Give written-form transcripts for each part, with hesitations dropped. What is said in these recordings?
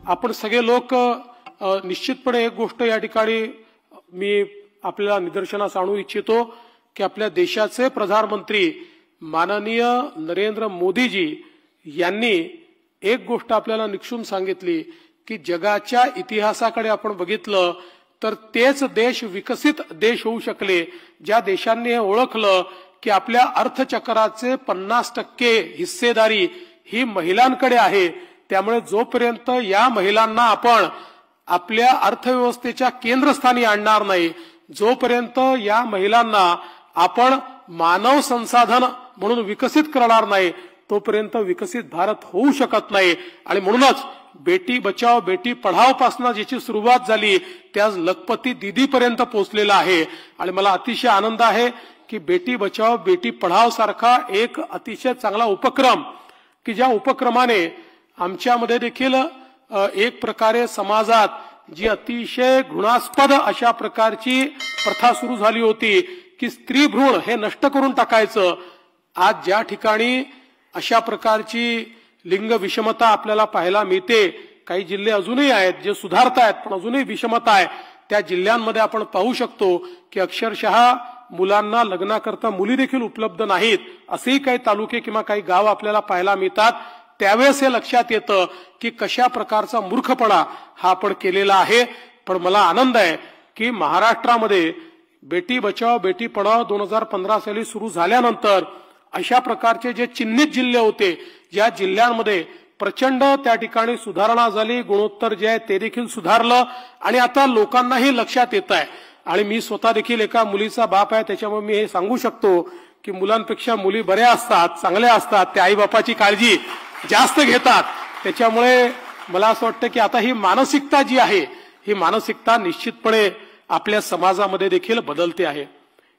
आपण सगळे लोक निश्चितपणे एक गोष्ट या ठिकाणी मी आपल्याला निदर्शनास आणू इच्छितो की आपल्या देशाचे प्रधानमंत्री माननीय नरेंद्र मोदीजी यांनी एक गोष्ट आपल्याला निक्षून सांगितली की जगाच्या इतिहासाकडे आपण बघितलं तर तेच देश विकसित देश होऊ शकले ज्या देशांनी हे ओळखलं की आपल्या अर्थचक्राचे 50% हिस्सेदारी ही महिलांकडे आहे। त्यामुळे जोपर्यंत या महिलांना आपण आपल्या अर्थव्यवस्थेच्या केंद्रस्थानी आणणार नाही, जोपर्यंत या महिलांना आपण मानव संसाधन म्हणून विकसित करणार नाही, तोपर्यंत विकसित भारत होऊ शकत नाही। आणि म्हणूनच बेटी बचाओ बेटी पढाओ पासून जिची सुरुवात झाली ते आज लखपती दीदी पर्यंत पोहोचलेला आहे। आणि मला अतिशय आनंद आहे की बेटी बचाओ बेटी पढाओ सारखा एक अतिशय चांगला उपक्रम की ज्या उपक्रमाने आमच्यामध्ये देखील एक प्रकारे समाजात जी अतिशय घृणास्पद अशा प्रकारची प्रथा सुरू झाली होती की स्त्री भ्रूण हे नष्ट करून टाकायचं, आज ज्या ठिकाणी अशा प्रकारची लिंग विषमता आपल्याला पाहायला मिळते, काही जिल्हे अजूनही आहेत जे सुधारतायत पण अजूनही विषमता आहे, त्या जिल्ह्यांमध्ये आपण पाहू शकतो की अक्षरशः मुलांना लग्नाकरता मुली देखील उपलब्ध नाहीत असेही काही तालुके किंवा काही गाव आपल्याला पाहायला मिळतात। त्यावेळेस हे लक्षात येतं की कशा प्रकारचा मूर्खपणा हा आपण केलेला आहे। पण मला आनंद आहे की महाराष्ट्रामध्ये बेटी बचाओ बेटी पढाओ 2015 साली सुरू झाल्यानंतर अशा प्रकारचे जे चिन्हित जिल्हे होते, ज्या जिल्ह्यांमध्ये प्रचंड त्या ठिकाणी सुधारणा झाली, गुणोत्तर जे आहे ते देखील सुधारलं आणि आता लोकांनाही लक्षात येत आहे। आणि मी स्वतः देखील एका मुलीचा बाप आहे, त्याच्यामुळे मी हे सांगू शकतो की मुलांपेक्षा मुली बऱ्या असतात, चांगल्या असतात, त्या आई बापाची काळजी जास्त घेतात। त्याच्यामुळे मला असं वाटतं की आता ही मानसिकता जी आहे ही मानसिकता निश्चितपणे आपल्या समाजामध्ये देखील बदलते आहे।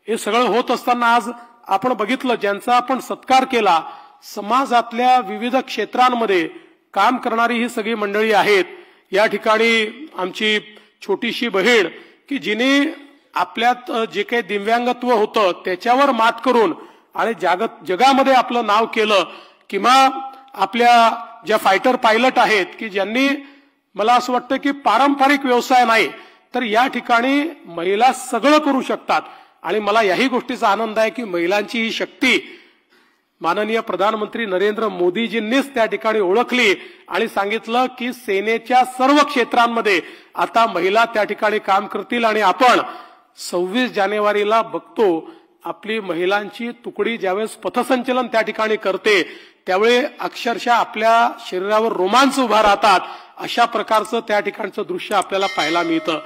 हे सगळं होत असताना आज आपण बघितलं ज्यांचा आपण सत्कार केला, समाजातल्या विविध क्षेत्रांमध्ये काम करणारी ही सगळी मंडळी आहेत। या ठिकाणी आमची छोटीशी बहीण की जिने आपल्यात जे काही दिव्यांगत्व होतं त्याच्यावर मात करून आणि जगामध्ये आपलं नाव केलं, किंवा आपल्या ज्या फायटर पायलट आहेत की ज्यांनी मला असं वाटतं की पारंपरिक व्यवसाय नाही तर या ठिकाणी महिला सगळं करू शकतात। आणि मला याही गोष्टीचा आनंद आहे की महिलांची ही शक्ती माननीय प्रधानमंत्री नरेंद्र मोदीजींनीच त्या ठिकाणी ओळखली आणि सांगितलं की सेनेच्या सर्व क्षेत्रांमध्ये आता महिला त्या ठिकाणी काम करतील। आणि आपण 26 जानेवारीला बघतो आपली महिलांची तुकडी ज्यावेळेस पथसंचलन त्या ठिकाणी करते त्यावेळी अक्षरशः आपल्या शरीरावर रोमांच उभा राहतात, अशा प्रकारचं त्या ठिकाणचं दृश्य आपल्याला पाहायला मिळतं।